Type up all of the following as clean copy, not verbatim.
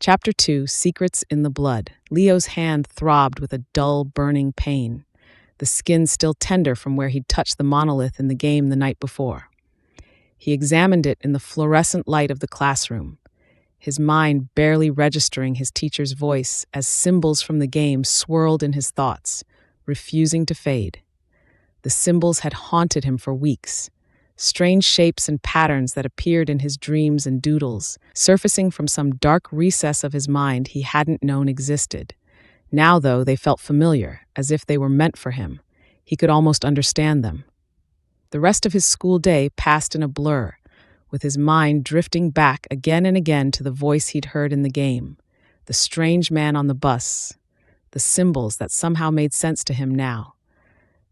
Chapter 2, Secrets in the Blood. Leo's hand throbbed with a dull, burning pain, the skin still tender from where he'd touched the monolith in the game the night before. He examined it in the fluorescent light of the classroom, his mind barely registering his teacher's voice as symbols from the game swirled in his thoughts, refusing to fade. The symbols had haunted him for weeks, strange shapes and patterns that appeared in his dreams and doodles, surfacing from some dark recess of his mind he hadn't known existed. Now, though, they felt familiar, as if they were meant for him. He could almost understand them. The rest of his school day passed in a blur, with his mind drifting back again and again to the voice he'd heard in the game, the strange man on the bus, the symbols that somehow made sense to him now.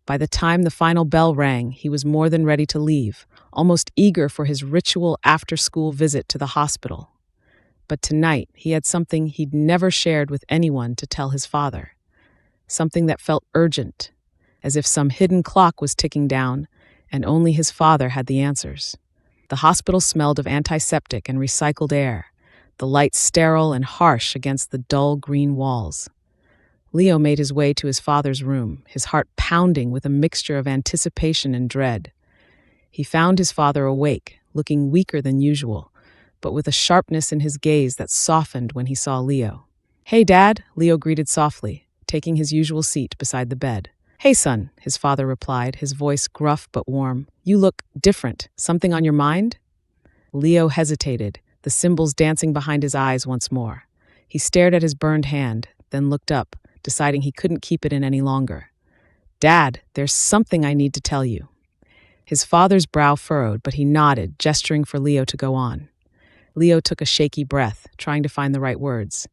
By the time the final bell rang, he was more than ready to leave, almost eager for his ritual after-school visit to the hospital. But tonight, he had something he'd never shared with anyone to tell his father. Something that felt urgent, as if some hidden clock was ticking down, and only his father had the answers. The hospital smelled of antiseptic and recycled air, the lights sterile and harsh against the dull green walls. Leo made his way to his father's room, his heart pounding with a mixture of anticipation and dread. He found his father awake, looking weaker than usual, but with a sharpness in his gaze that softened when he saw Leo. "Hey, Dad," Leo greeted softly, taking his usual seat beside the bed. "Hey, son," his father replied, his voice gruff but warm. "You look different. Something on your mind?" Leo hesitated, the symbols dancing behind his eyes once more. He stared at his burned hand, then looked up, deciding he couldn't keep it in any longer. "Dad, there's something I need to tell you." His father's brow furrowed, but he nodded, gesturing for Leo to go on. Leo took a shaky breath, trying to find the right words.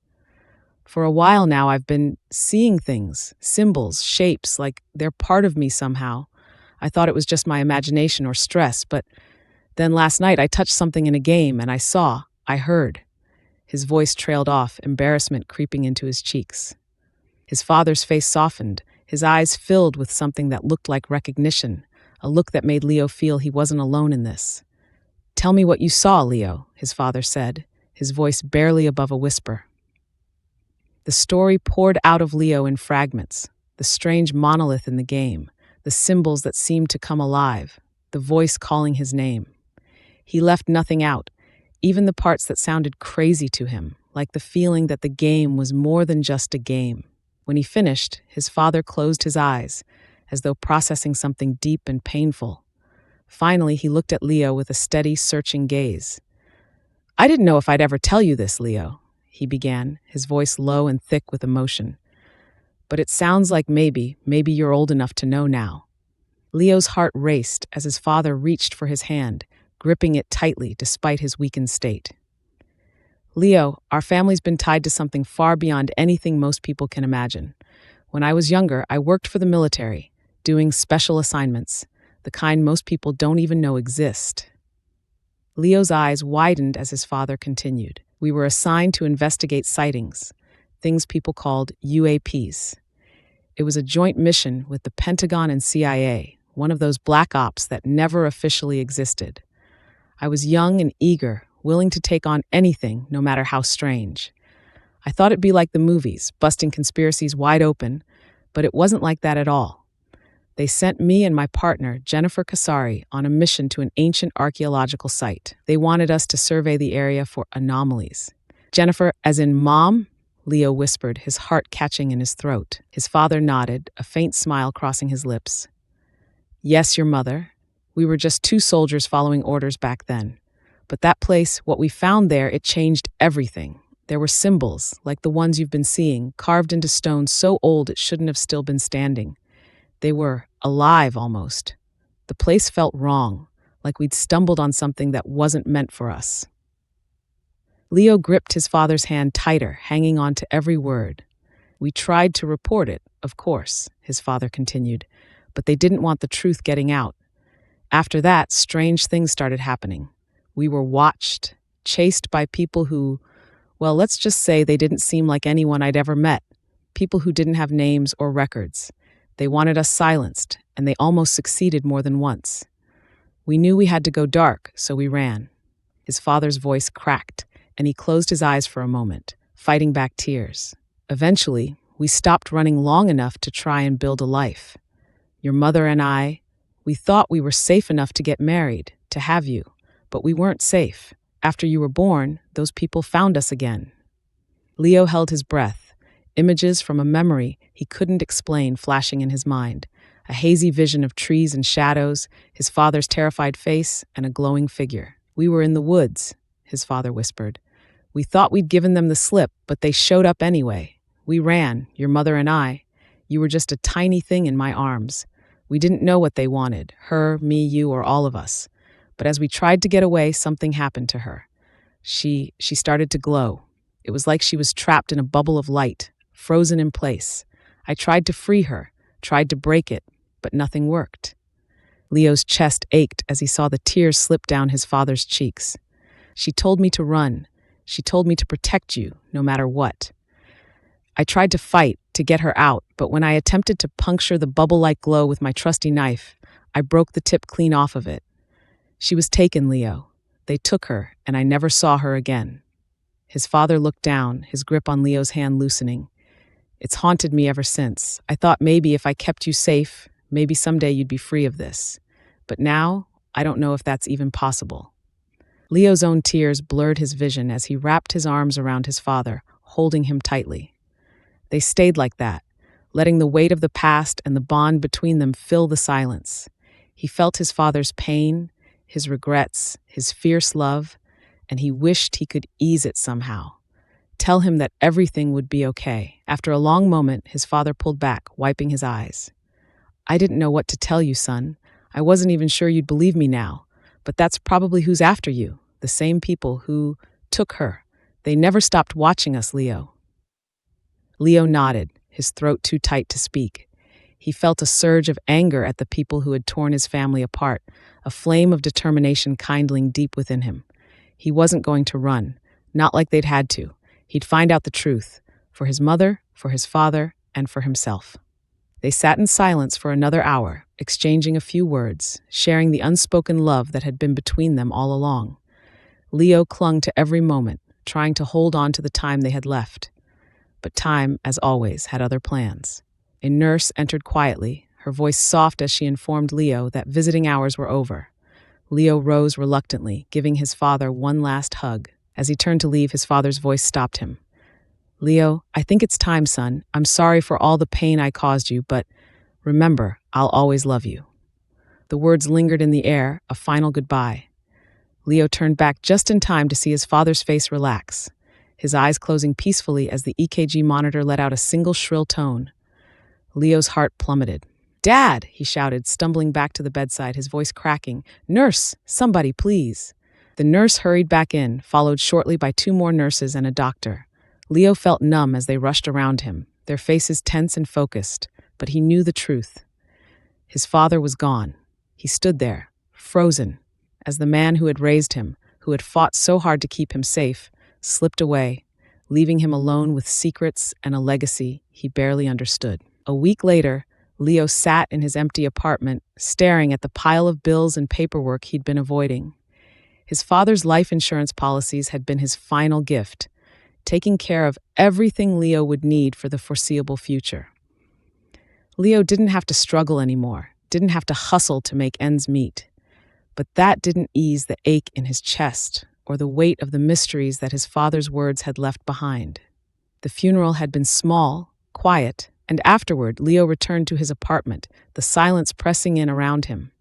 "For a while now, I've been seeing things, symbols, shapes, like they're part of me somehow. I thought it was just my imagination or stress, but then last night I touched something in a game and I heard." His voice trailed off, embarrassment creeping into his cheeks. His father's face softened, his eyes filled with something that looked like recognition, a look that made Leo feel he wasn't alone in this. "Tell me what you saw, Leo," his father said, his voice barely above a whisper. The story poured out of Leo in fragments, the strange monolith in the game, the symbols that seemed to come alive, the voice calling his name. He left nothing out, even the parts that sounded crazy to him, like the feeling that the game was more than just a game. When he finished, his father closed his eyes, as though processing something deep and painful. Finally, he looked at Leo with a steady, searching gaze. "I didn't know if I'd ever tell you this, Leo," he began, his voice low and thick with emotion. "But it sounds like maybe you're old enough to know now." Leo's heart raced as his father reached for his hand, gripping it tightly despite his weakened state. "Leo, our family's been tied to something far beyond anything most people can imagine. When I was younger, I worked for the military, doing special assignments, the kind most people don't even know exist." Leo's eyes widened as his father continued. "We were assigned to investigate sightings, things people called UAPs. It was a joint mission with the Pentagon and CIA, one of those black ops that never officially existed. I was young and eager, willing to take on anything, no matter how strange. I thought it'd be like the movies, busting conspiracies wide open, but it wasn't like that at all. They sent me and my partner, Jennifer Kasari, on a mission to an ancient archaeological site. They wanted us to survey the area for anomalies." "Jennifer, as in Mom?" Leo whispered, his heart catching in his throat. His father nodded, a faint smile crossing his lips. "Yes, your mother. We were just two soldiers following orders back then. But that place, what we found there, it changed everything. There were symbols, like the ones you've been seeing, carved into stone so old it shouldn't have still been standing. They were alive almost. The place felt wrong, like we'd stumbled on something that wasn't meant for us." Leo gripped his father's hand tighter, hanging on to every word. "We tried to report it, of course," his father continued, "but they didn't want the truth getting out. After that, strange things started happening. We were watched, chased by people who, well, let's just say they didn't seem like anyone I'd ever met, people who didn't have names or records. They wanted us silenced, and they almost succeeded more than once. We knew we had to go dark, so we ran." His father's voice cracked, and he closed his eyes for a moment, fighting back tears. Eventually, we stopped running long enough to try and build a life. Your mother and I, we thought we were safe enough to get married, to have you, but we weren't safe. After you were born, those people found us again." Leo held his breath, images from a memory he couldn't explain flashing in his mind, a hazy vision of trees and shadows, his father's terrified face, and a glowing figure. "We were in the woods," his father whispered. "We thought we'd given them the slip, but they showed up anyway. We ran, your mother and I. You were just a tiny thing in my arms. We didn't know what they wanted, her, me, you, or all of us. But as we tried to get away, something happened to her. She started to glow. It was like she was trapped in a bubble of light, frozen in place. I tried to free her, tried to break it, but nothing worked." Leo's chest ached as he saw the tears slip down his father's cheeks. "She told me to run. She told me to protect you, no matter what. I tried to fight, to get her out, but when I attempted to puncture the bubble-like glow with my trusty knife, I broke the tip clean off of it. She was taken, Leo. They took her, and I never saw her again." His father looked down, his grip on Leo's hand loosening. "It's haunted me ever since. I thought maybe if I kept you safe, maybe someday you'd be free of this. But now, I don't know if that's even possible." Leo's own tears blurred his vision as he wrapped his arms around his father, holding him tightly. They stayed like that, letting the weight of the past and the bond between them fill the silence. He felt his father's pain, his regrets, his fierce love, and he wished he could ease it somehow. Tell him that everything would be okay. After a long moment, his father pulled back, wiping his eyes. "I didn't know what to tell you, son. I wasn't even sure you'd believe me now. But that's probably who's after you, the same people who took her. They never stopped watching us, Leo." Leo nodded, his throat too tight to speak. He felt a surge of anger at the people who had torn his family apart, a flame of determination kindling deep within him. He wasn't going to run, not like they'd had to. He'd find out the truth, for his mother, for his father, and for himself. They sat in silence for another hour, exchanging a few words, sharing the unspoken love that had been between them all along. Leo clung to every moment, trying to hold on to the time they had left. But time, as always, had other plans. A nurse entered quietly, her voice soft as she informed Leo that visiting hours were over. Leo rose reluctantly, giving his father one last hug. As he turned to leave, his father's voice stopped him. "Leo, I think it's time, son. I'm sorry for all the pain I caused you, but remember, I'll always love you." The words lingered in the air, a final goodbye. Leo turned back just in time to see his father's face relax, his eyes closing peacefully as the EKG monitor let out a single shrill tone. Leo's heart plummeted. "Dad!" he shouted, stumbling back to the bedside, his voice cracking. "Nurse! Somebody, please!" The nurse hurried back in, followed shortly by 2 more nurses and a doctor. Leo felt numb as they rushed around him, their faces tense and focused, but he knew the truth. His father was gone. He stood there, frozen, as the man who had raised him, who had fought so hard to keep him safe, slipped away, leaving him alone with secrets and a legacy he barely understood. A week later, Leo sat in his empty apartment, staring at the pile of bills and paperwork he'd been avoiding. His father's life insurance policies had been his final gift, taking care of everything Leo would need for the foreseeable future. Leo didn't have to struggle anymore, didn't have to hustle to make ends meet. But that didn't ease the ache in his chest or the weight of the mysteries that his father's words had left behind. The funeral had been small, quiet, and afterward, Leo returned to his apartment, the silence pressing in around him.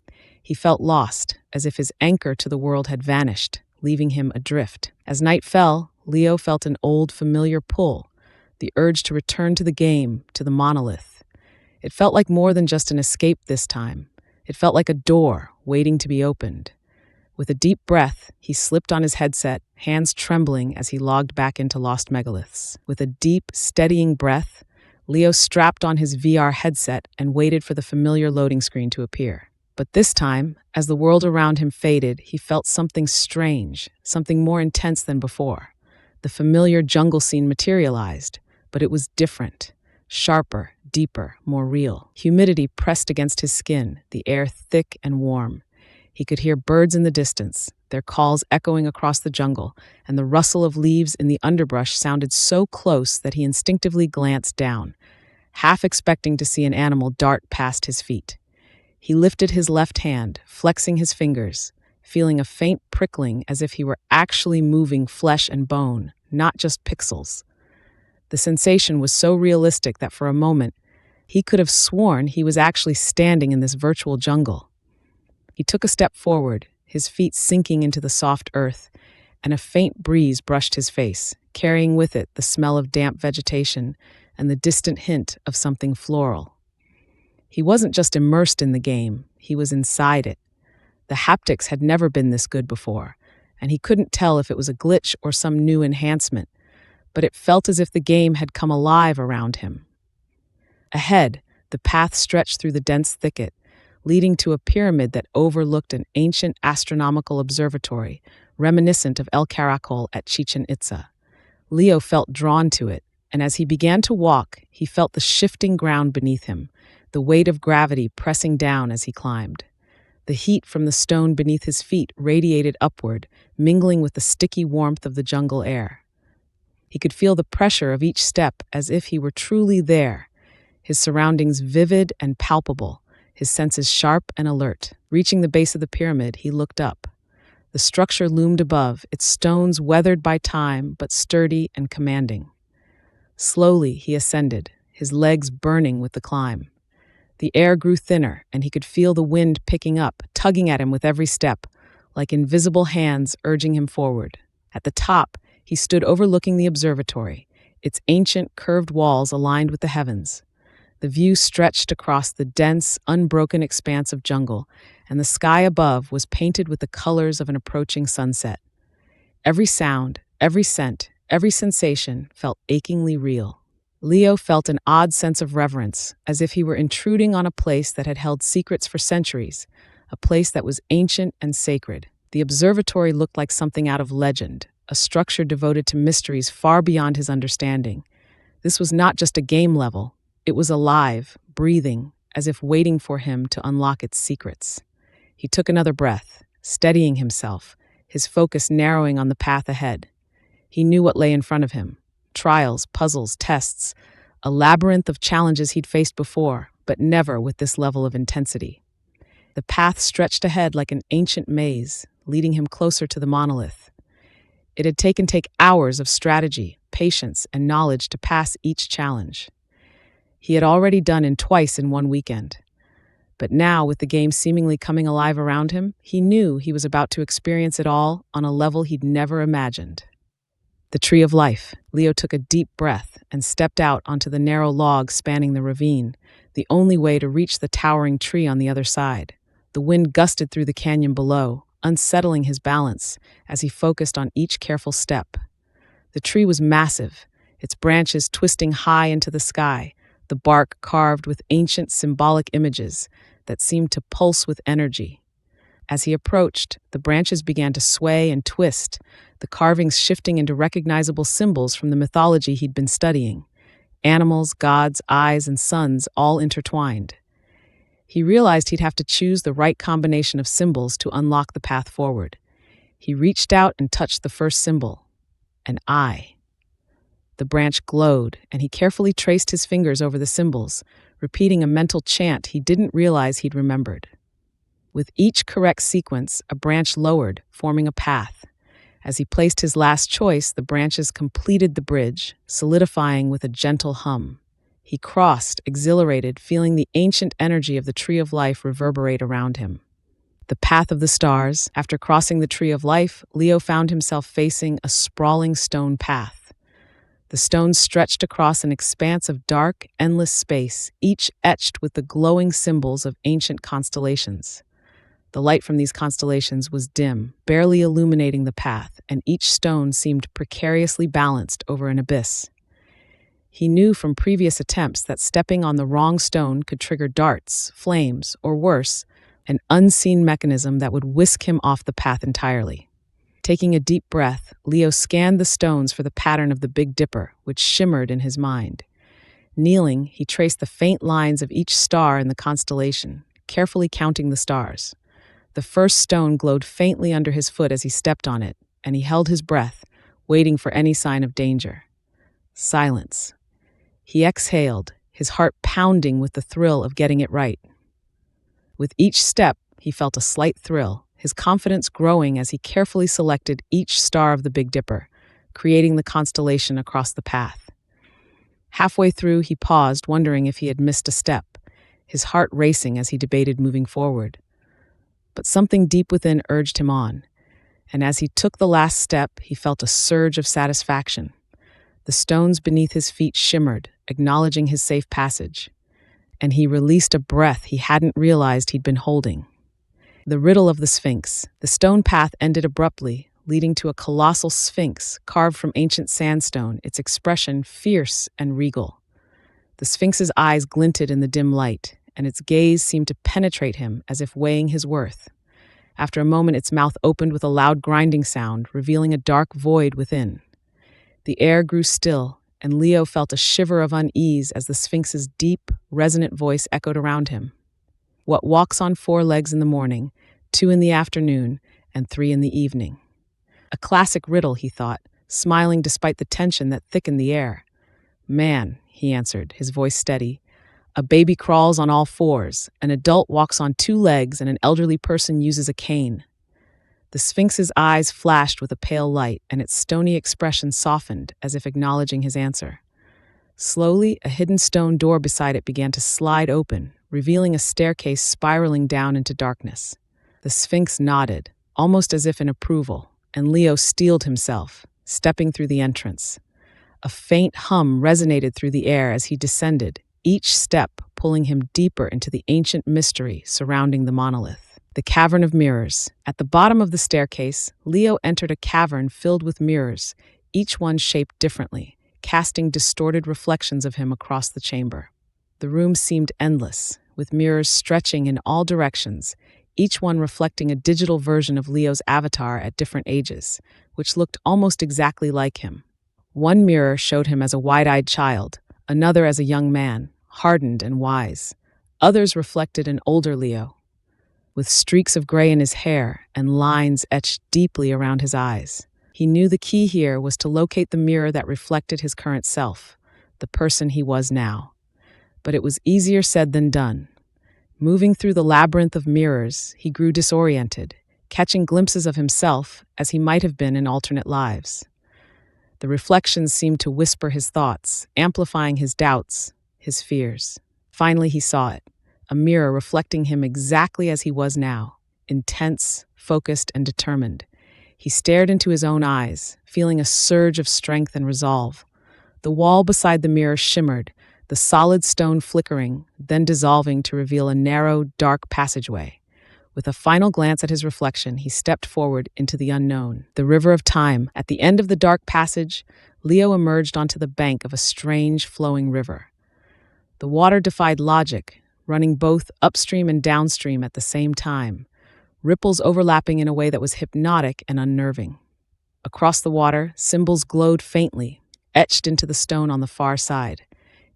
He felt lost, as if his anchor to the world had vanished, leaving him adrift. As night fell, Leo felt an old, familiar pull, the urge to return to the game, to the monolith. It felt like more than just an escape this time. It felt like a door waiting to be opened. With a deep breath, he slipped on his headset, hands trembling as he logged back into Lost Megaliths. With a deep, steadying breath, Leo strapped on his VR headset and waited for the familiar loading screen to appear. But this time, as the world around him faded, he felt something strange, something more intense than before. The familiar jungle scene materialized, but it was different, sharper, deeper, more real. Humidity pressed against his skin, the air thick and warm. He could hear birds in the distance, their calls echoing across the jungle, and the rustle of leaves in the underbrush sounded so close that he instinctively glanced down, half expecting to see an animal dart past his feet. He lifted his left hand, flexing his fingers, feeling a faint prickling as if he were actually moving flesh and bone, not just pixels. The sensation was so realistic that for a moment, he could have sworn he was actually standing in this virtual jungle. He took a step forward, his feet sinking into the soft earth, and a faint breeze brushed his face, carrying with it the smell of damp vegetation and the distant hint of something floral. He wasn't just immersed in the game, he was inside it. The haptics had never been this good before, and he couldn't tell if it was a glitch or some new enhancement, but it felt as if the game had come alive around him. Ahead, the path stretched through the dense thicket, leading to a pyramid that overlooked an ancient astronomical observatory, reminiscent of El Caracol at Chichen Itza. Leo felt drawn to it, and as he began to walk, he felt the shifting ground beneath him, the weight of gravity pressing down as he climbed. The heat from the stone beneath his feet radiated upward, mingling with the sticky warmth of the jungle air. He could feel the pressure of each step as if he were truly there, his surroundings vivid and palpable, his senses sharp and alert. Reaching the base of the pyramid, he looked up. The structure loomed above, its stones weathered by time but sturdy and commanding. Slowly he ascended, his legs burning with the climb. The air grew thinner, and he could feel the wind picking up, tugging at him with every step, like invisible hands urging him forward. At the top, he stood overlooking the observatory, its ancient curved walls aligned with the heavens. The view stretched across the dense, unbroken expanse of jungle, and the sky above was painted with the colors of an approaching sunset. Every sound, every scent, every sensation felt achingly real. Leo felt an odd sense of reverence, as if he were intruding on a place that had held secrets for centuries, a place that was ancient and sacred. The observatory looked like something out of legend, a structure devoted to mysteries far beyond his understanding. This was not just a game level, it was alive, breathing, as if waiting for him to unlock its secrets. He took another breath, steadying himself, his focus narrowing on the path ahead. He knew what lay in front of him. Trials, puzzles, tests, a labyrinth of challenges he'd faced before, but never with this level of intensity. The path stretched ahead like an ancient maze, leading him closer to the monolith. It had taken hours of strategy, patience, and knowledge to pass each challenge. He had already done it twice in one weekend. But now, with the game seemingly coming alive around him, he knew he was about to experience it all on a level he'd never imagined. The Tree of Life. Leo took a deep breath and stepped out onto the narrow log spanning the ravine, the only way to reach the towering tree on the other side. The wind gusted through the canyon below, unsettling his balance as he focused on each careful step. The tree was massive, its branches twisting high into the sky, the bark carved with ancient symbolic images that seemed to pulse with energy. As he approached, the branches began to sway and twist, the carvings shifting into recognizable symbols from the mythology he'd been studying. Animals, gods, eyes, and suns all intertwined. He realized he'd have to choose the right combination of symbols to unlock the path forward. He reached out and touched the first symbol, an eye. The branch glowed, and he carefully traced his fingers over the symbols, repeating a mental chant he didn't realize he'd remembered. With each correct sequence, a branch lowered, forming a path. As he placed his last choice, the branches completed the bridge, solidifying with a gentle hum. He crossed, exhilarated, feeling the ancient energy of the Tree of Life reverberate around him. The path of the stars. After crossing the Tree of Life, Leo found himself facing a sprawling stone path. The stones stretched across an expanse of dark, endless space, each etched with the glowing symbols of ancient constellations. The light from these constellations was dim, barely illuminating the path, and each stone seemed precariously balanced over an abyss. He knew from previous attempts that stepping on the wrong stone could trigger darts, flames, or worse, an unseen mechanism that would whisk him off the path entirely. Taking a deep breath, Leo scanned the stones for the pattern of the Big Dipper, which shimmered in his mind. Kneeling, he traced the faint lines of each star in the constellation, carefully counting the stars. The first stone glowed faintly under his foot as he stepped on it, and he held his breath, waiting for any sign of danger. Silence. He exhaled, his heart pounding with the thrill of getting it right. With each step, he felt a slight thrill, his confidence growing as he carefully selected each star of the Big Dipper, creating the constellation across the path. Halfway through, he paused, wondering if he had missed a step, his heart racing as he debated moving forward. But something deep within urged him on, and as he took the last step, he felt a surge of satisfaction. The stones beneath his feet shimmered, acknowledging his safe passage, and he released a breath he hadn't realized he'd been holding. The Riddle of the Sphinx. The stone path ended abruptly, leading to a colossal sphinx carved from ancient sandstone, its expression fierce and regal. The sphinx's eyes glinted in the dim light, and its gaze seemed to penetrate him as if weighing his worth. After a moment, its mouth opened with a loud grinding sound, revealing a dark void within. The air grew still, and Leo felt a shiver of unease as the sphinx's deep, resonant voice echoed around him. What walks on 4 legs in the morning, 2 in the afternoon, and 3 in the evening? A classic riddle, he thought, smiling despite the tension that thickened the air. Man, he answered, his voice steady. A baby crawls on all 4s, an adult walks on 2 legs, and an elderly person uses a cane. The Sphinx's eyes flashed with a pale light, and its stony expression softened, as if acknowledging his answer. Slowly, a hidden stone door beside it began to slide open, revealing a staircase spiraling down into darkness. The Sphinx nodded, almost as if in approval, and Leo steeled himself, stepping through the entrance. A faint hum resonated through the air as he descended, each step pulling him deeper into the ancient mystery surrounding the monolith. The Cavern of Mirrors. At the bottom of the staircase, Leo entered a cavern filled with mirrors, each one shaped differently, casting distorted reflections of him across the chamber. The room seemed endless, with mirrors stretching in all directions, each one reflecting a digital version of Leo's avatar at different ages, which looked almost exactly like him. One mirror showed him as a wide-eyed child, another as a young man, hardened and wise. Others reflected an older Leo, with streaks of gray in his hair and lines etched deeply around his eyes. He knew the key here was to locate the mirror that reflected his current self, the person he was now. But it was easier said than done. Moving through the labyrinth of mirrors, he grew disoriented, catching glimpses of himself as he might have been in alternate lives. The reflections seemed to whisper his thoughts, amplifying his doubts, his fears. Finally, he saw it, a mirror reflecting him exactly as he was now, intense, focused, and determined. He stared into his own eyes, feeling a surge of strength and resolve. The wall beside the mirror shimmered, the solid stone flickering, then dissolving to reveal a narrow, dark passageway. With a final glance at his reflection, he stepped forward into the unknown, the river of time. At the end of the dark passage, Leo emerged onto the bank of a strange, flowing river. The water defied logic, running both upstream and downstream at the same time, ripples overlapping in a way that was hypnotic and unnerving. Across the water, symbols glowed faintly, etched into the stone on the far side.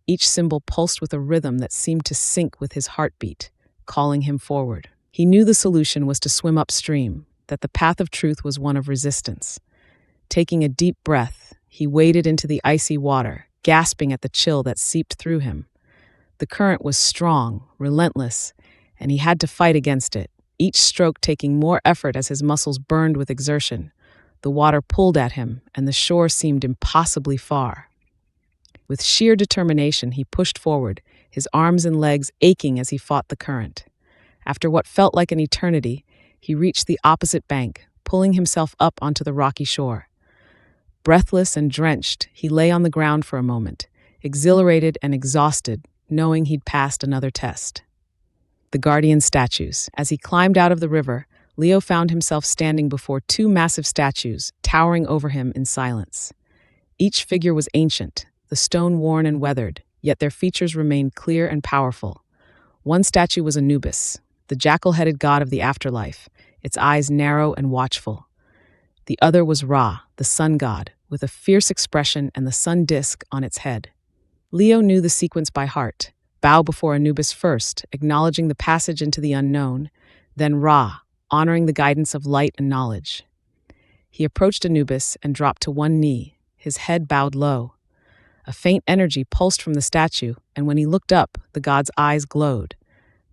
Each symbol pulsed with a rhythm that seemed to sync with his heartbeat, calling him forward. He knew the solution was to swim upstream, that the path of truth was one of resistance. Taking a deep breath, he waded into the icy water, gasping at the chill that seeped through him. The current was strong, relentless, and he had to fight against it, each stroke taking more effort as his muscles burned with exertion. The water pulled at him, and the shore seemed impossibly far. With sheer determination, he pushed forward, his arms and legs aching as he fought the current. After what felt like an eternity, he reached the opposite bank, pulling himself up onto the rocky shore. Breathless and drenched, he lay on the ground for a moment, exhilarated and exhausted, knowing he'd passed another test. The guardian statues. As he climbed out of the river, Leo found himself standing before 2 massive statues, towering over him in silence. Each figure was ancient, the stone worn and weathered, yet their features remained clear and powerful. One statue was Anubis, the jackal-headed god of the afterlife, its eyes narrow and watchful. The other was Ra, the sun god, with a fierce expression and the sun disk on its head. Leo knew the sequence by heart. Bow before Anubis first, acknowledging the passage into the unknown, then Ra, honoring the guidance of light and knowledge. He approached Anubis and dropped to one knee, his head bowed low. A faint energy pulsed from the statue, and when he looked up, the god's eyes glowed.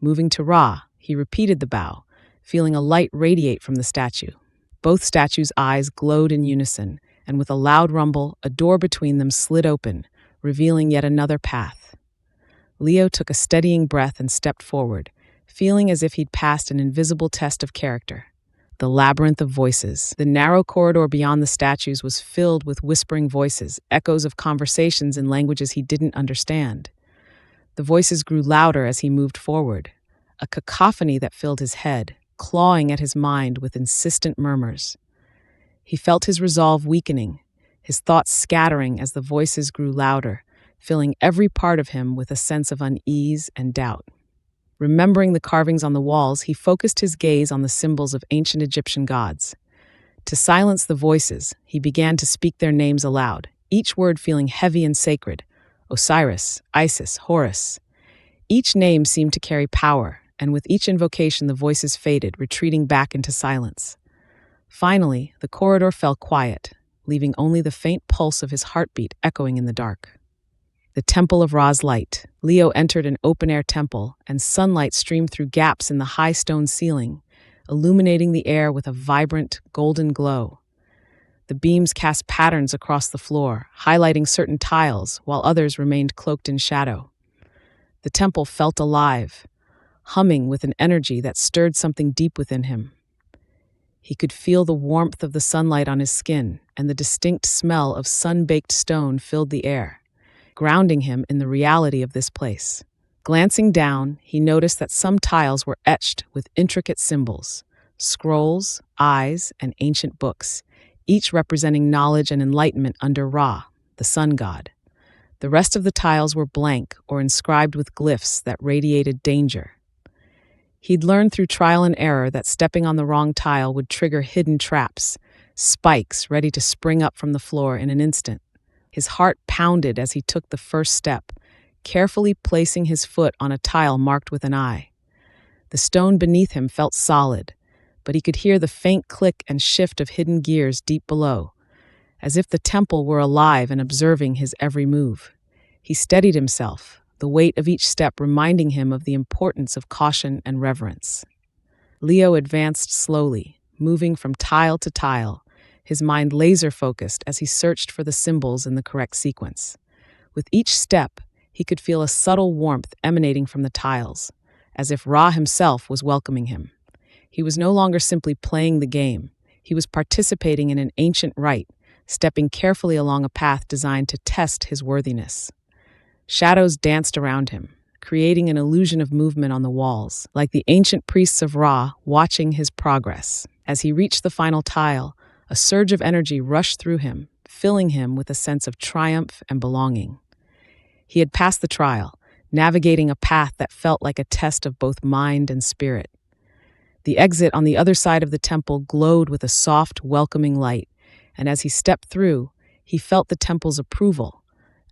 Moving to Ra, he repeated the bow, feeling a light radiate from the statue. Both statues' eyes glowed in unison, and with a loud rumble, a door between them slid open, revealing yet another path. Leo took a steadying breath and stepped forward, feeling as if he'd passed an invisible test of character. The Labyrinth of Voices. The narrow corridor beyond the statues was filled with whispering voices, echoes of conversations in languages he didn't understand. The voices grew louder as he moved forward, a cacophony that filled his head, clawing at his mind with insistent murmurs. He felt his resolve weakening, his thoughts scattering as the voices grew louder, filling every part of him with a sense of unease and doubt. Remembering the carvings on the walls, he focused his gaze on the symbols of ancient Egyptian gods. To silence the voices, he began to speak their names aloud, each word feeling heavy and sacred: Osiris, Isis, Horus. Each name seemed to carry power, and with each invocation the voices faded, retreating back into silence. Finally, the corridor fell quiet, leaving only the faint pulse of his heartbeat echoing in the dark. The Temple of Ra's Light. Leo entered an open-air temple, and sunlight streamed through gaps in the high stone ceiling, illuminating the air with a vibrant, golden glow. The beams cast patterns across the floor, highlighting certain tiles, while others remained cloaked in shadow. The temple felt alive, humming with an energy that stirred something deep within him. He could feel the warmth of the sunlight on his skin, and the distinct smell of sun-baked stone filled the air, grounding him in the reality of this place. Glancing down, he noticed that some tiles were etched with intricate symbols, scrolls, eyes, and ancient books, each representing knowledge and enlightenment under Ra, the sun god. The rest of the tiles were blank or inscribed with glyphs that radiated danger. He'd learned through trial and error that stepping on the wrong tile would trigger hidden traps, spikes ready to spring up from the floor in an instant. His heart pounded as he took the first step, carefully placing his foot on a tile marked with an eye. The stone beneath him felt solid, but he could hear the faint click and shift of hidden gears deep below, as if the temple were alive and observing his every move. He steadied himself, the weight of each step reminding him of the importance of caution and reverence. Leo advanced slowly, moving from tile to tile, his mind laser-focused as he searched for the symbols in the correct sequence. With each step, he could feel a subtle warmth emanating from the tiles, as if Ra himself was welcoming him. He was no longer simply playing the game. He was participating in an ancient rite, stepping carefully along a path designed to test his worthiness. Shadows danced around him, creating an illusion of movement on the walls, like the ancient priests of Ra watching his progress. As he reached the final tile, a surge of energy rushed through him, filling him with a sense of triumph and belonging. He had passed the trial, navigating a path that felt like a test of both mind and spirit. The exit on the other side of the temple glowed with a soft, welcoming light, and as he stepped through, he felt the temple's approval,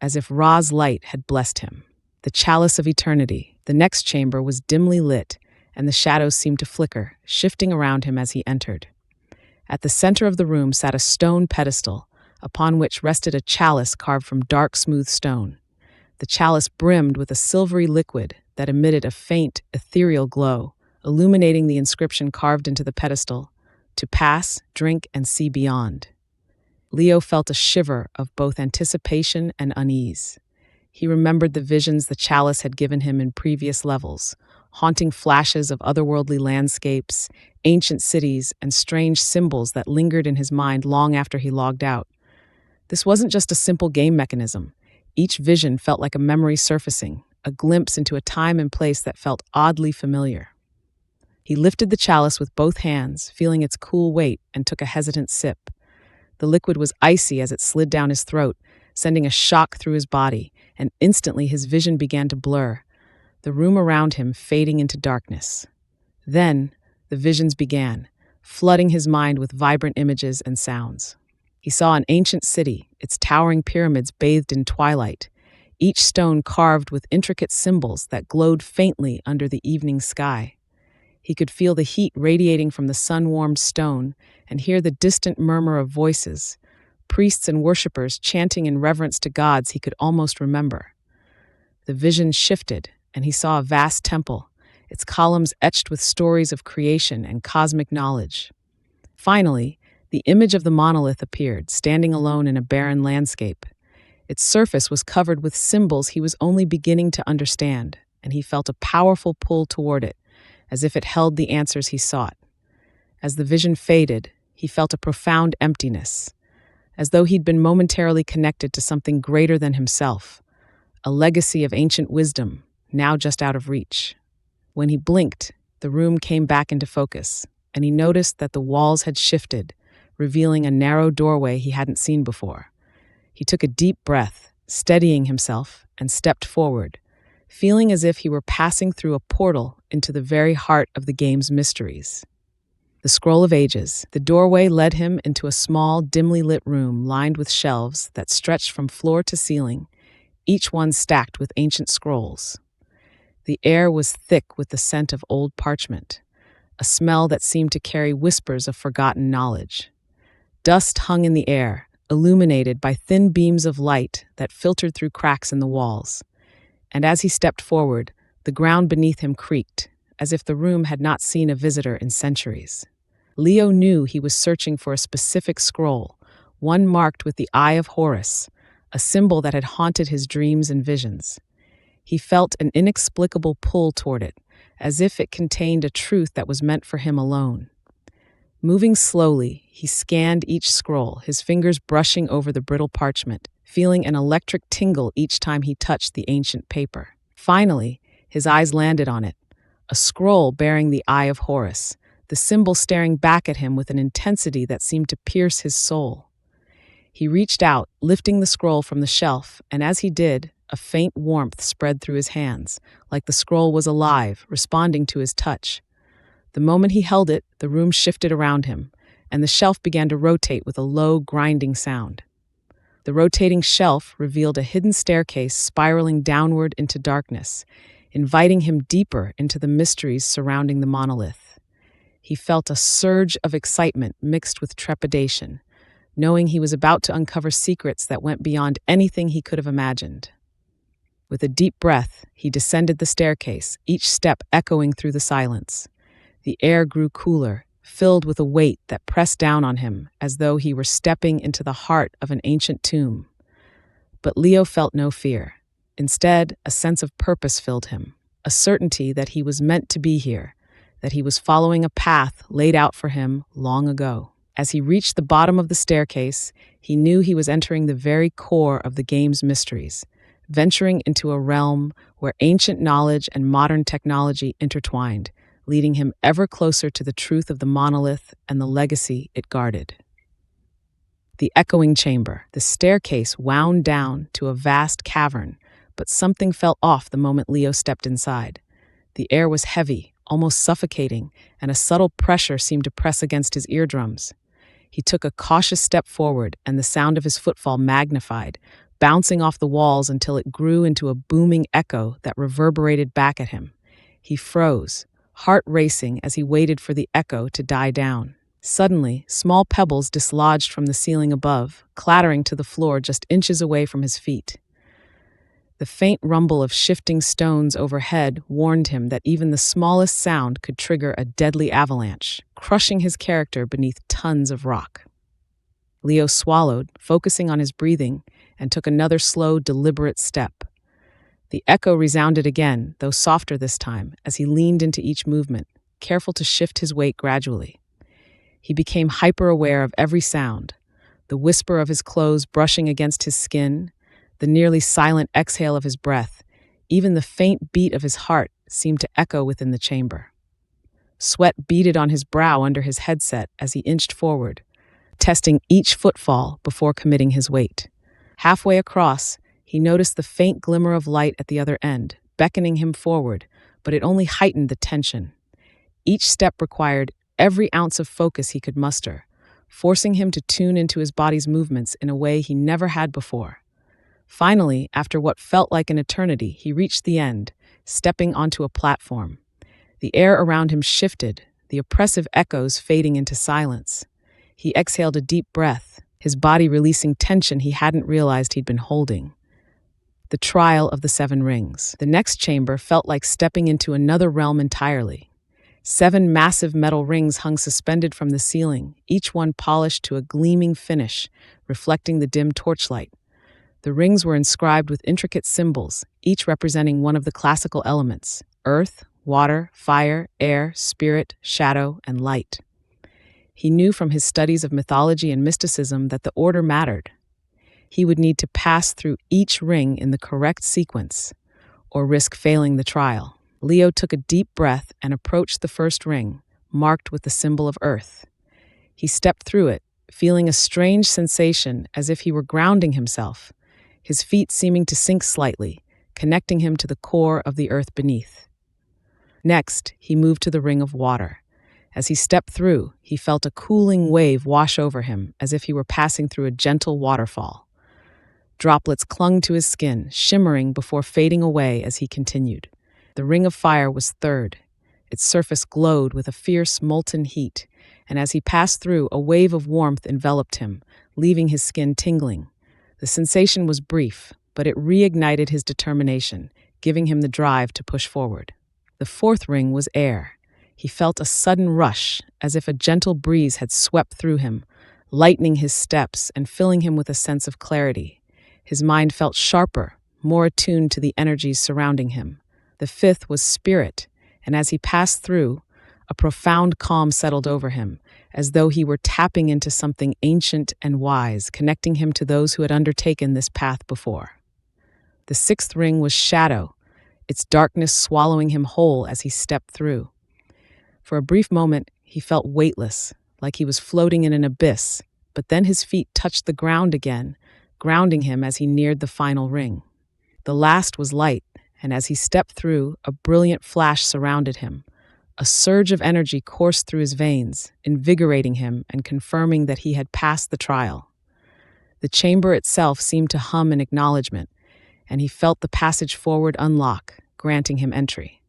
as if Ra's light had blessed him. The Chalice of Eternity. The next chamber was dimly lit, and the shadows seemed to flicker, shifting around him as he entered. At the center of the room sat a stone pedestal, upon which rested a chalice carved from dark, smooth stone. The chalice brimmed with a silvery liquid that emitted a faint, ethereal glow, illuminating the inscription carved into the pedestal: "To pass, drink, and see beyond." Leo felt a shiver of both anticipation and unease. He remembered the visions the chalice had given him in previous levels, haunting flashes of otherworldly landscapes, ancient cities, and strange symbols that lingered in his mind long after he logged out. This wasn't just a simple game mechanism. Each vision felt like a memory surfacing, a glimpse into a time and place that felt oddly familiar. He lifted the chalice with both hands, feeling its cool weight, and took a hesitant sip. The liquid was icy as it slid down his throat, sending a shock through his body, and instantly his vision began to blur, the room around him fading into darkness. Then, the visions began, flooding his mind with vibrant images and sounds. He saw an ancient city, its towering pyramids bathed in twilight, each stone carved with intricate symbols that glowed faintly under the evening sky. He could feel the heat radiating from the sun-warmed stone and hear the distant murmur of voices, priests and worshippers chanting in reverence to gods he could almost remember. The vision shifted, and he saw a vast temple, its columns etched with stories of creation and cosmic knowledge. Finally, the image of the monolith appeared, standing alone in a barren landscape. Its surface was covered with symbols he was only beginning to understand, and he felt a powerful pull toward it, as if it held the answers he sought. As the vision faded, he felt a profound emptiness, as though he'd been momentarily connected to something greater than himself, a legacy of ancient wisdom, now just out of reach. When he blinked, the room came back into focus, and he noticed that the walls had shifted, revealing a narrow doorway he hadn't seen before. He took a deep breath, steadying himself, and stepped forward, feeling as if he were passing through a portal into the very heart of the game's mysteries. The Scroll of Ages. The doorway led him into a small, dimly lit room lined with shelves that stretched from floor to ceiling, each one stacked with ancient scrolls. The air was thick with the scent of old parchment, a smell that seemed to carry whispers of forgotten knowledge. Dust hung in the air, illuminated by thin beams of light that filtered through cracks in the walls. And as he stepped forward, the ground beneath him creaked, as if the room had not seen a visitor in centuries. Leo knew he was searching for a specific scroll, one marked with the Eye of Horus, a symbol that had haunted his dreams and visions. He felt an inexplicable pull toward it, as if it contained a truth that was meant for him alone. Moving slowly, he scanned each scroll, his fingers brushing over the brittle parchment, feeling an electric tingle each time he touched the ancient paper. Finally, his eyes landed on it, a scroll bearing the Eye of Horus, the symbol staring back at him with an intensity that seemed to pierce his soul. He reached out, lifting the scroll from the shelf, and as he did, a faint warmth spread through his hands, like the scroll was alive, responding to his touch. The moment he held it, the room shifted around him, and the shelf began to rotate with a low, grinding sound. The rotating shelf revealed a hidden staircase spiraling downward into darkness, inviting him deeper into the mysteries surrounding the monolith. He felt a surge of excitement mixed with trepidation, knowing he was about to uncover secrets that went beyond anything he could have imagined. With a deep breath, he descended the staircase, each step echoing through the silence. The air grew cooler, filled with a weight that pressed down on him as though he were stepping into the heart of an ancient tomb. But Leo felt no fear. Instead, a sense of purpose filled him, a certainty that he was meant to be here, that he was following a path laid out for him long ago. As he reached the bottom of the staircase, he knew he was entering the very core of the game's mysteries, venturing into a realm where ancient knowledge and modern technology intertwined, leading him ever closer to the truth of the monolith and the legacy it guarded. The echoing chamber. The staircase wound down to a vast cavern, but something felt off the moment Leo stepped inside. The air was heavy, almost suffocating, and a subtle pressure seemed to press against his eardrums. He took a cautious step forward, and the sound of his footfall magnified, bouncing off the walls until it grew into a booming echo that reverberated back at him. He froze, heart racing as he waited for the echo to die down. Suddenly, small pebbles dislodged from the ceiling above, clattering to the floor just inches away from his feet. The faint rumble of shifting stones overhead warned him that even the smallest sound could trigger a deadly avalanche, crushing his character beneath tons of rock. Leo swallowed, focusing on his breathing, and took another slow, deliberate step. The echo resounded again, though softer this time, as he leaned into each movement, careful to shift his weight gradually. He became hyper-aware of every sound, the whisper of his clothes brushing against his skin, the nearly silent exhale of his breath, even the faint beat of his heart seemed to echo within the chamber. Sweat beaded on his brow under his headset as he inched forward, testing each footfall before committing his weight. Halfway across, he noticed the faint glimmer of light at the other end, beckoning him forward, but it only heightened the tension. Each step required every ounce of focus he could muster, forcing him to tune into his body's movements in a way he never had before. Finally, after what felt like an eternity, he reached the end, stepping onto a platform. The air around him shifted, the oppressive echoes fading into silence. He exhaled a deep breath, his body releasing tension he hadn't realized he'd been holding. The trial of the 7 rings. The next chamber felt like stepping into another realm entirely. 7 massive metal rings hung suspended from the ceiling, each one polished to a gleaming finish, reflecting the dim torchlight. The rings were inscribed with intricate symbols, each representing one of the classical elements: earth, water, fire, air, spirit, shadow, and light. He knew from his studies of mythology and mysticism that the order mattered. He would need to pass through each ring in the correct sequence, or risk failing the trial. Leo took a deep breath and approached the first ring, marked with the symbol of earth. He stepped through it, feeling a strange sensation as if he were grounding himself, his feet seeming to sink slightly, connecting him to the core of the earth beneath. Next, he moved to the ring of water. As he stepped through, he felt a cooling wave wash over him as if he were passing through a gentle waterfall. Droplets clung to his skin, shimmering before fading away as he continued. The ring of fire was third. Its surface glowed with a fierce, molten heat, and as he passed through, a wave of warmth enveloped him, leaving his skin tingling. The sensation was brief, but it reignited his determination, giving him the drive to push forward. The fourth ring was air. He felt a sudden rush, as if a gentle breeze had swept through him, lightening his steps and filling him with a sense of clarity. His mind felt sharper, more attuned to the energies surrounding him. The fifth was spirit, and as he passed through, a profound calm settled over him, as though he were tapping into something ancient and wise, connecting him to those who had undertaken this path before. The sixth ring was shadow, its darkness swallowing him whole as he stepped through. For a brief moment, he felt weightless, like he was floating in an abyss, but then his feet touched the ground again, grounding him as he neared the final ring. The last was light, and as he stepped through, a brilliant flash surrounded him. A surge of energy coursed through his veins, invigorating him and confirming that he had passed the trial. The chamber itself seemed to hum in acknowledgement, and he felt the passage forward unlock, granting him entry.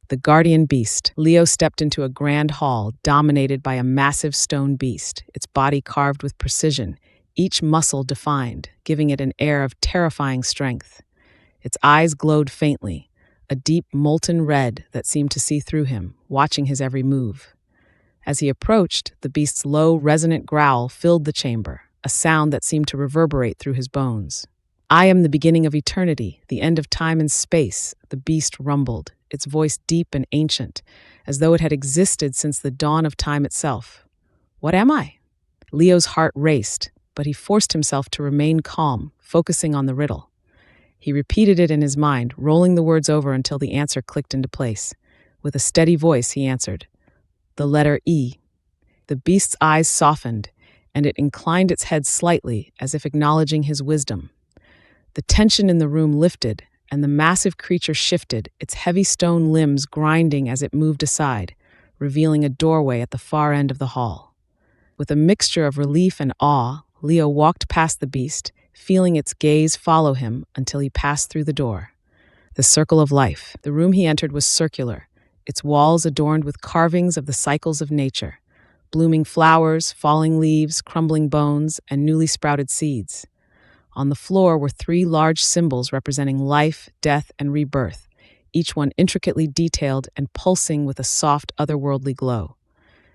The guardian beast. Leo stepped into a grand hall dominated by a massive stone beast, its body carved with precision, each muscle defined, giving it an air of terrifying strength. Its eyes glowed faintly, a deep molten red that seemed to see through him, watching his every move. As he approached, the beast's low, resonant growl filled the chamber, a sound that seemed to reverberate through his bones. "I am the beginning of eternity, the end of time and space," the beast rumbled, its voice deep and ancient, as though it had existed since the dawn of time itself. "What am I?" Leo's heart raced, but he forced himself to remain calm, focusing on the riddle. He repeated it in his mind, rolling the words over until the answer clicked into place. With a steady voice, he answered, "The letter E." The beast's eyes softened, and it inclined its head slightly, as if acknowledging his wisdom. The tension in the room lifted, and the massive creature shifted, its heavy stone limbs grinding as it moved aside, revealing a doorway at the far end of the hall. With a mixture of relief and awe, Leo walked past the beast, feeling its gaze follow him until he passed through the door. The circle of life. The room he entered was circular, its walls adorned with carvings of the cycles of nature, blooming flowers, falling leaves, crumbling bones, and newly sprouted seeds. On the floor were 3 large symbols representing life, death, and rebirth, each one intricately detailed and pulsing with a soft, otherworldly glow.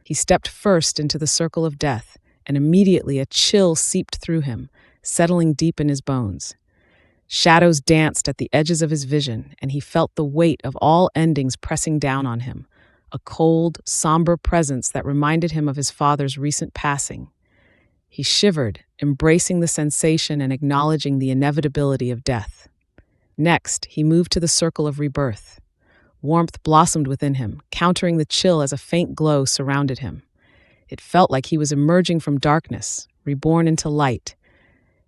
He stepped first into the circle of death, and immediately a chill seeped through him, settling deep in his bones. Shadows danced at the edges of his vision, and he felt the weight of all endings pressing down on him, a cold, somber presence that reminded him of his father's recent passing. He shivered, embracing the sensation and acknowledging the inevitability of death. Next, he moved to the circle of rebirth. Warmth blossomed within him, countering the chill as a faint glow surrounded him. It felt like he was emerging from darkness, reborn into light,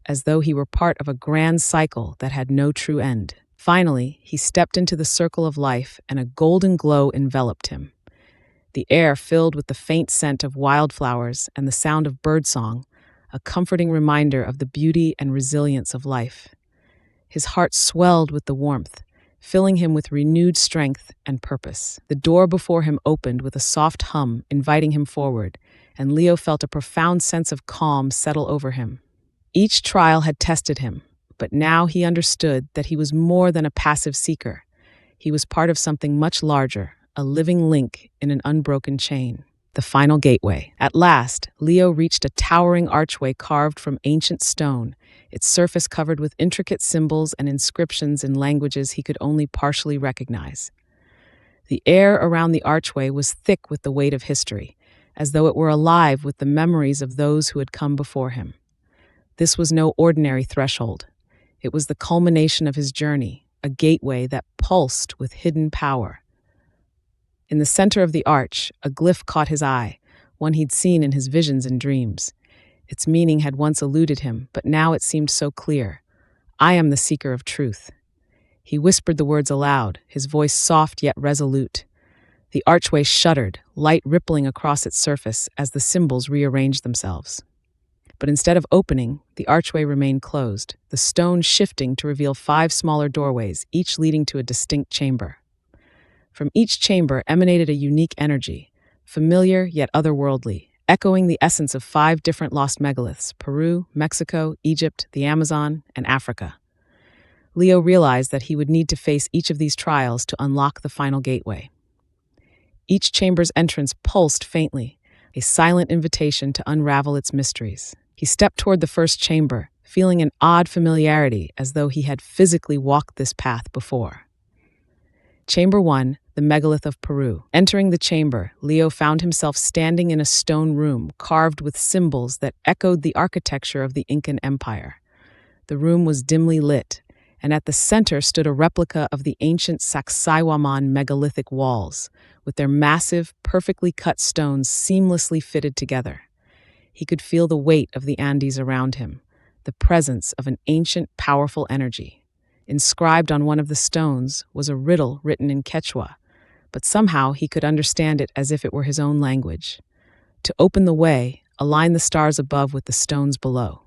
as though he were part of a grand cycle that had no true end. Finally, he stepped into the circle of life, and a golden glow enveloped him. The air filled with the faint scent of wildflowers and the sound of birdsong, a comforting reminder of the beauty and resilience of life. His heart swelled with the warmth, filling him with renewed strength and purpose. The door before him opened with a soft hum, inviting him forward, and Leo felt a profound sense of calm settle over him. Each trial had tested him, but now he understood that he was more than a passive seeker. He was part of something much larger, a living link in an unbroken chain. The final gateway. At last, Leo reached a towering archway carved from ancient stone, its surface covered with intricate symbols and inscriptions in languages he could only partially recognize. The air around the archway was thick with the weight of history, as though it were alive with the memories of those who had come before him. This was no ordinary threshold. It was the culmination of his journey, a gateway that pulsed with hidden power. In the center of the arch, a glyph caught his eye, one he'd seen in his visions and dreams. Its meaning had once eluded him, but now it seemed so clear. "I am the seeker of truth." He whispered the words aloud, his voice soft yet resolute. The archway shuddered, light rippling across its surface as the symbols rearranged themselves. But instead of opening, the archway remained closed, the stone shifting to reveal 5 smaller doorways, each leading to a distinct chamber. From each chamber emanated a unique energy, familiar yet otherworldly, echoing the essence of 5 different lost megaliths: Peru, Mexico, Egypt, the Amazon, and Africa. Leo realized that he would need to face each of these trials to unlock the final gateway. Each chamber's entrance pulsed faintly, a silent invitation to unravel its mysteries. He stepped toward the first chamber, feeling an odd familiarity as though he had physically walked this path before. Chamber 1, the Megalith of Peru. Entering the chamber, Leo found himself standing in a stone room carved with symbols that echoed the architecture of the Incan Empire. The room was dimly lit, and at the center stood a replica of the ancient Sacsayhuaman megalithic walls, with their massive, perfectly cut stones seamlessly fitted together. He could feel the weight of the Andes around him, the presence of an ancient, powerful energy. Inscribed on one of the stones was a riddle written in Quechua, but somehow he could understand it as if it were his own language. To open the way, align the stars above with the stones below.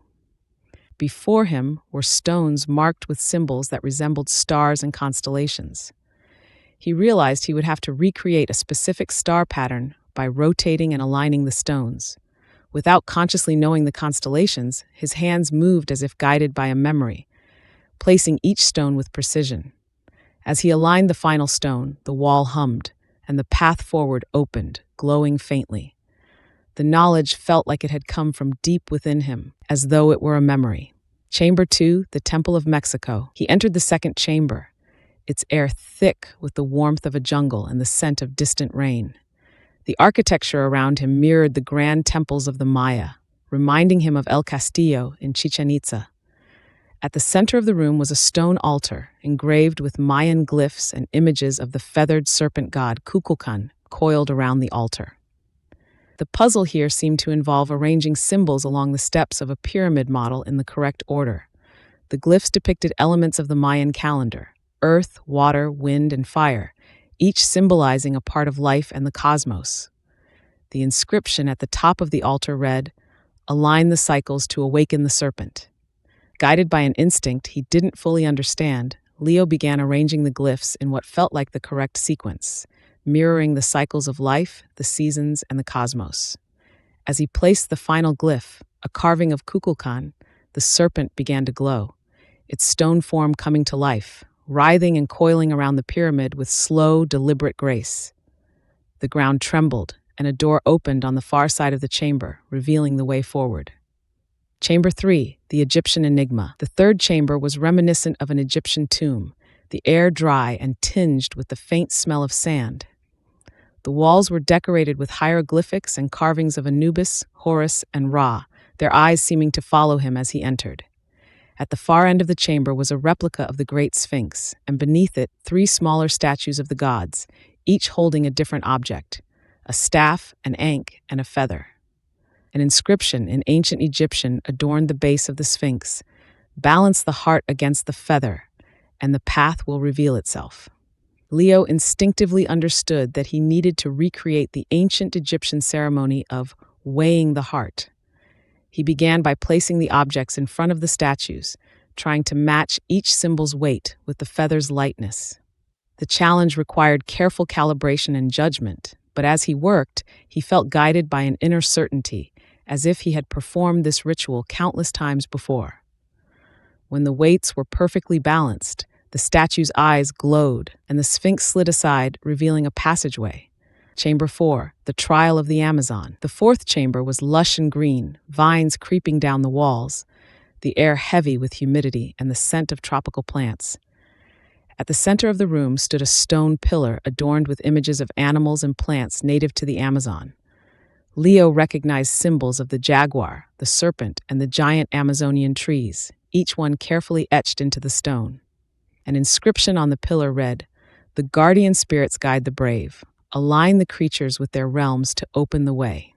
Before him were stones marked with symbols that resembled stars and constellations. He realized he would have to recreate a specific star pattern by rotating and aligning the stones. Without consciously knowing the constellations, his hands moved as if guided by a memory, placing each stone with precision. As he aligned the final stone, the wall hummed, and the path forward opened, glowing faintly. The knowledge felt like it had come from deep within him, as though it were a memory. Chamber 2, the Temple of Mexico. He entered the second chamber, its air thick with the warmth of a jungle and the scent of distant rain. The architecture around him mirrored the grand temples of the Maya, reminding him of El Castillo in Chichen Itza. At the center of the room was a stone altar, engraved with Mayan glyphs and images of the feathered serpent god Kukulkan coiled around the altar. The puzzle here seemed to involve arranging symbols along the steps of a pyramid model in the correct order. The glyphs depicted elements of the Mayan calendar: earth, water, wind, and fire, each symbolizing a part of life and the cosmos. The inscription at the top of the altar read, "Align the cycles to awaken the serpent." Guided by an instinct he didn't fully understand, Leo began arranging the glyphs in what felt like the correct sequence, mirroring the cycles of life, the seasons, and the cosmos. As he placed the final glyph, a carving of Kukulkan, the serpent began to glow, its stone form coming to life, writhing and coiling around the pyramid with slow, deliberate grace. The ground trembled, and a door opened on the far side of the chamber, revealing the way forward. Chamber 3, the Egyptian Enigma. The third chamber was reminiscent of an Egyptian tomb, the air dry and tinged with the faint smell of sand. The walls were decorated with hieroglyphics and carvings of Anubis, Horus, and Ra, their eyes seeming to follow him as he entered. At the far end of the chamber was a replica of the Great Sphinx, and beneath it 3 smaller statues of the gods, each holding a different object: a staff, an ankh, and a feather. An inscription in ancient Egyptian adorned the base of the Sphinx: "Balance the heart against the feather, and the path will reveal itself." Leo instinctively understood that he needed to recreate the ancient Egyptian ceremony of weighing the heart. He began by placing the objects in front of the statues, trying to match each symbol's weight with the feather's lightness. The challenge required careful calibration and judgment, but as he worked, he felt guided by an inner certainty, as if he had performed this ritual countless times before. When the weights were perfectly balanced, the statue's eyes glowed, and the Sphinx slid aside, revealing a passageway. Chamber 4, the Trial of the Amazon. The fourth chamber was lush and green, vines creeping down the walls, the air heavy with humidity and the scent of tropical plants. At the center of the room stood a stone pillar adorned with images of animals and plants native to the Amazon. Leo recognized symbols of the jaguar, the serpent, and the giant Amazonian trees, each one carefully etched into the stone. An inscription on the pillar read, "The guardian spirits guide the brave. Align the creatures with their realms to open the way."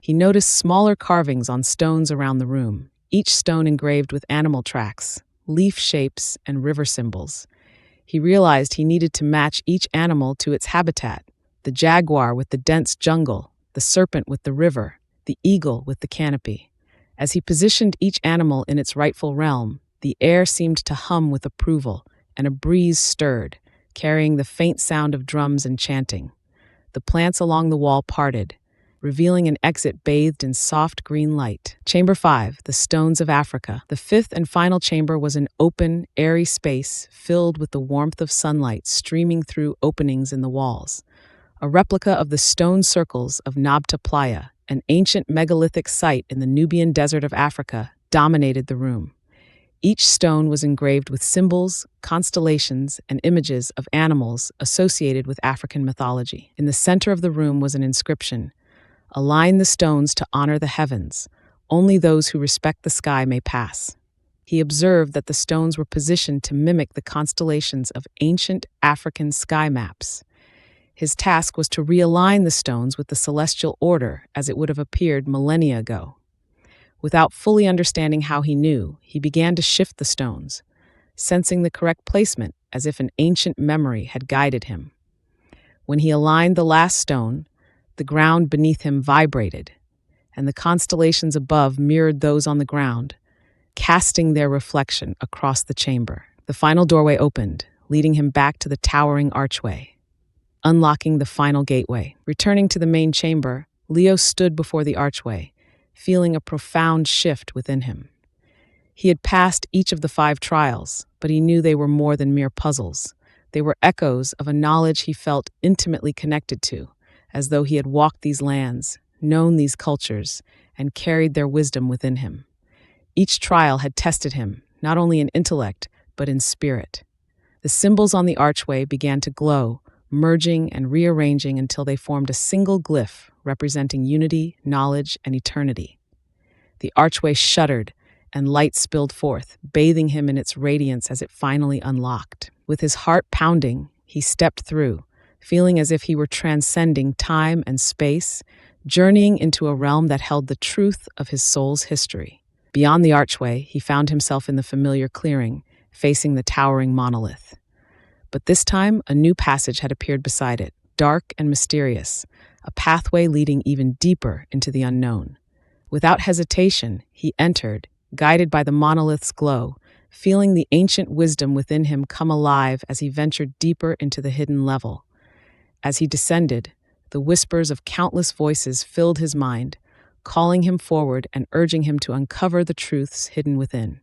He noticed smaller carvings on stones around the room, each stone engraved with animal tracks, leaf shapes, and river symbols. He realized he needed to match each animal to its habitat, the jaguar with the dense jungle, the serpent with the river, the eagle with the canopy. As he positioned each animal in its rightful realm, the air seemed to hum with approval, and a breeze stirred, carrying the faint sound of drums and chanting. The plants along the wall parted, revealing an exit bathed in soft green light. Chamber 5, the Stones of Africa. The fifth and final chamber was an open, airy space filled with the warmth of sunlight streaming through openings in the walls. A replica of the stone circles of Nabta Playa, an ancient megalithic site in the Nubian desert of Africa, dominated the room. Each stone was engraved with symbols, constellations, and images of animals associated with African mythology. In the center of the room was an inscription, "Align the stones to honor the heavens. Only those who respect the sky may pass." He observed that the stones were positioned to mimic the constellations of ancient African sky maps. His task was to realign the stones with the celestial order as it would have appeared millennia ago. Without fully understanding how he knew, he began to shift the stones, sensing the correct placement as if an ancient memory had guided him. When he aligned the last stone, the ground beneath him vibrated, and the constellations above mirrored those on the ground, casting their reflection across the chamber. The final doorway opened, leading him back to the towering archway, unlocking the final gateway. Returning to the main chamber, Leo stood before the archway, feeling a profound shift within him. He had passed each of the 5 trials, but he knew they were more than mere puzzles. They were echoes of a knowledge he felt intimately connected to, as though he had walked these lands, known these cultures, and carried their wisdom within him. Each trial had tested him, not only in intellect, but in spirit. The symbols on the archway began to glow, merging and rearranging until they formed a single glyph representing unity, knowledge, and eternity. The archway shuddered, and light spilled forth, bathing him in its radiance as it finally unlocked. With his heart pounding, he stepped through, feeling as if he were transcending time and space, journeying into a realm that held the truth of his soul's history. Beyond the archway, he found himself in the familiar clearing, facing the towering monolith. But this time, a new passage had appeared beside it, dark and mysterious, a pathway leading even deeper into the unknown. Without hesitation, he entered, guided by the monolith's glow, feeling the ancient wisdom within him come alive as he ventured deeper into the hidden level. As he descended, the whispers of countless voices filled his mind, calling him forward and urging him to uncover the truths hidden within.